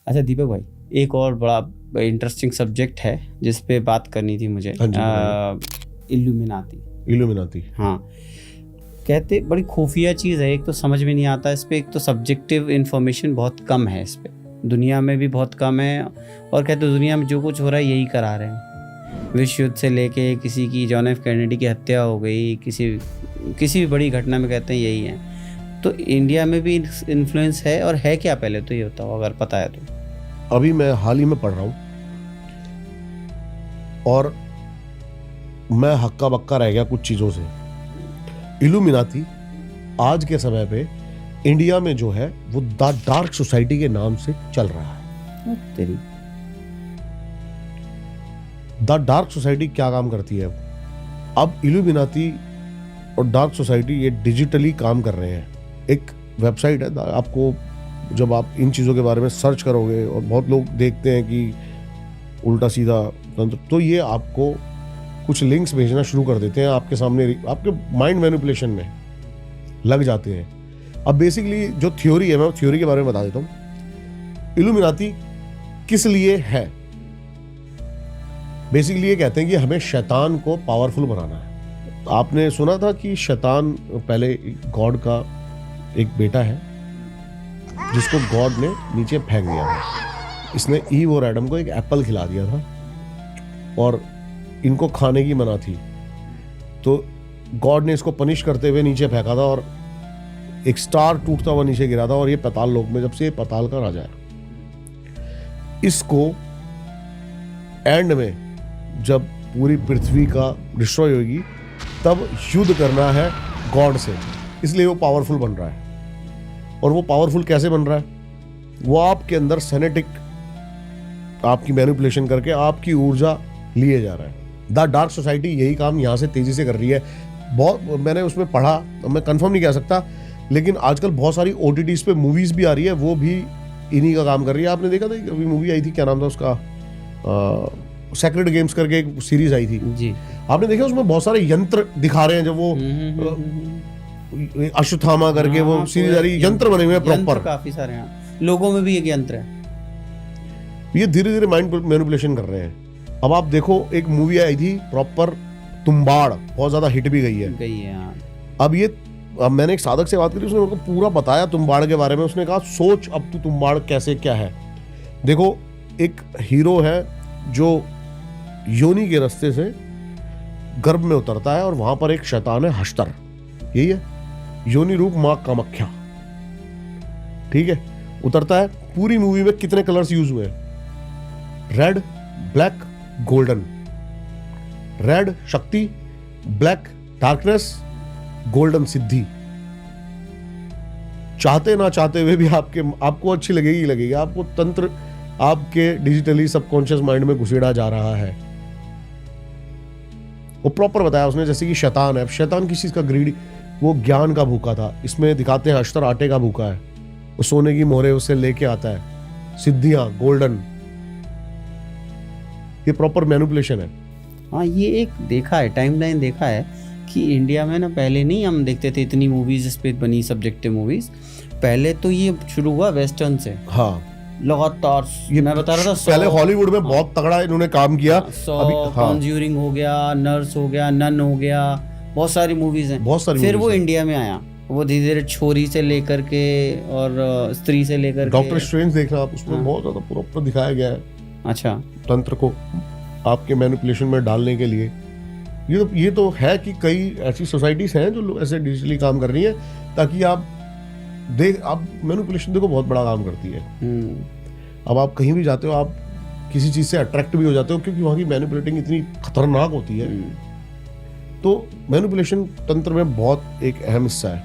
अच्छा दीपक भाई, एक और बड़ा इंटरेस्टिंग सब्जेक्ट है जिस पे बात करनी थी मुझे। इल्यूमिनाती। हाँ, कहते बड़ी खुफिया चीज़ है, एक तो समझ में नहीं आता इस पे, एक तो सब्जेक्टिव इन्फॉर्मेशन बहुत कम है इस पे, दुनिया में भी बहुत कम है। और कहते दुनिया में जो कुछ हो रहा है यही करा रहे हैं, विश्व युद्ध से लेके किसी की जॉन एफ कैनेडी की हत्या हो गई, किसी भी बड़ी घटना में कहते हैं यही है। तो इंडिया में भी इन्फ्लुएंस है, और है क्या, पहले तो ये बताओ अगर पता है तो। अभी मैं हाल ही में पढ़ रहा हूँ और मैं हक्का बक्का रह गया कुछ चीजों से। इल्यूमिनाती आज के समय पे इंडिया में जो है वो द डार्क सोसाइटी के नाम से चल रहा है। तेरी द डार्क सोसाइटी क्या काम करती है? अब इल्यूमिनाती और डार्क सोसाइटी ये डिजिटली काम कर रहे हैं। एक वेबसाइट है, आपको जब आप इन चीज़ों के बारे में सर्च करोगे, और बहुत लोग देखते हैं कि उल्टा सीधा तंत्र, तो ये आपको कुछ लिंक्स भेजना शुरू कर देते हैं आपके सामने, आपके माइंड मैनिपुलेशन में लग जाते हैं। अब बेसिकली जो थ्योरी है, मैं थ्योरी के बारे में बता देता हूँ। इल्यूमिनाती किस लिए है? बेसिकली ये कहते हैं कि हमें शैतान को पावरफुल बनाना है। आपने सुना था कि शैतान पहले गॉड का एक बेटा है जिसको गॉड ने नीचे फेंक दिया था। इसने ईव और एडम को एक एप्पल खिला दिया था और इनको खाने की मना थी, तो गॉड ने इसको पनिश करते हुए नीचे फेंका था और एक स्टार टूटता हुआ नीचे गिरा था। और ये पाताल लोक में, जब से ये पाताल का राजा है, इसको एंड में जब पूरी पृथ्वी का डिस्ट्रॉय होगी तब युद्ध करना है गॉड से, इसलिए वो पावरफुल बन रहा है। और वो पावरफुल कैसे बन रहा है? वो आपके अंदर सेनेटिक आपकी मैनिपुलेशन करके आपकी ऊर्जा लिए जा रहा है। द डार्क सोसाइटी यही काम यहाँ से तेजी से कर रही है। बहुत मैंने उसमें पढ़ा, मैं कंफर्म नहीं कह सकता, लेकिन आजकल बहुत सारी OTTs पे मूवीज भी आ रही है, वो भी इन्हीं का काम कर रही है। आपने देखा था अभी मूवी आई थी, क्या नाम था उसका, सेक्रेड गेम्स करके एक सीरीज आई थी जी, आपने देखा? उसमें बहुत सारे यंत्र दिखा रहे हैं, जब वो अश्वत्थामा करके वो सीरीज आ रही, यंत्र बने हुए हैं प्रॉपर, काफी सारे हैं, लोगों में भी एक यंत्र है। ये धीरे धीरे माइंड मैनिपुलेशन कर रहे हैं। अब आप देखो, एक मूवी आई थी प्रॉपर तुम्बाड़, बहुत ज्यादा हिट भी गई है। अब मैंने एक साधक से बात करी, उसने मेरे को पूरा बताया तुम्बाड़ के बारे में। उसने कहा सोच अब तू तुम्बाड़ कैसे क्या है। देखो, एक हीरो है जो योनि के रास्ते से गर्भ में उतरता है और वहां पर एक शैतान है, हश्तर, यही है योनि रूप मां कामाख्या, ठीक है, उतरता है। पूरी मूवी में कितने कलर्स यूज हुए? Red, black, golden. रेड शक्ति, ब्लैक डार्कनेस, गोल्डन सिद्धि। चाहते ना चाहते हुए भी आपको अच्छी लगेगी। आपको तंत्र आपके डिजिटली सबकॉन्शियस माइंड में घुसेड़ा जा रहा है। वो प्रॉपर बताया उसने, जैसे कि शैतान है। शैतान किस चीज का? ग्रीडी, वो ज्ञान का भूखा था। इसमें दिखाते हैं अश्तर आटे का भूखा है, वो सोने की मोहरे उससे लेके आता है, सिद्धियां गोल्डन। ये प्रॉपर मैनिपुलेशन है। हाँ, ये एक देखा है, टाइमलाइन देखा है कि इंडिया में ना पहले नहीं हम देखते थे इतनी मूवीज इस पे बनी, सब्जेक्टिव मूवीज। पहले तो ये शुरू हुआ वेस्टर्न से। हाँ, लगातार ये मैं बता रहा था, पहले हॉलीवुड में बहुत तगड़ा इन्होंने काम किया। कॉन्ज्यूरिंग हो गया, नर्स हो गया, नन हो गया, बहुत सारी मूवीज हैं, बहुत सारी। फिर वो इंडिया में आया, वो धीरे धीरे छोरी से लेकर के और स्त्री से लेकर के। डॉक्टर स्ट्रेंज देखना आप, उसमें बहुत ज्यादा प्रॉपर दिखाया गया है। अच्छा, तंत्र को आपके मैनिपुलेशन में डालने के लिए। ये तो है कि कई ऐसी सोसाइटीज हैं जो ऐसे डिजिटली काम कर रही है, ताकि आप मैनिपुलेशन देखो बहुत बड़ा काम करती है। अब आप कहीं भी जाते हो, आप किसी चीज से अट्रैक्ट भी हो जाते हो, क्योंकि वहां की मैनिपुलेटिंग इतनी खतरनाक होती है। तो मैनिपुलेशन तंत्र में बहुत एक अहम हिस्सा है।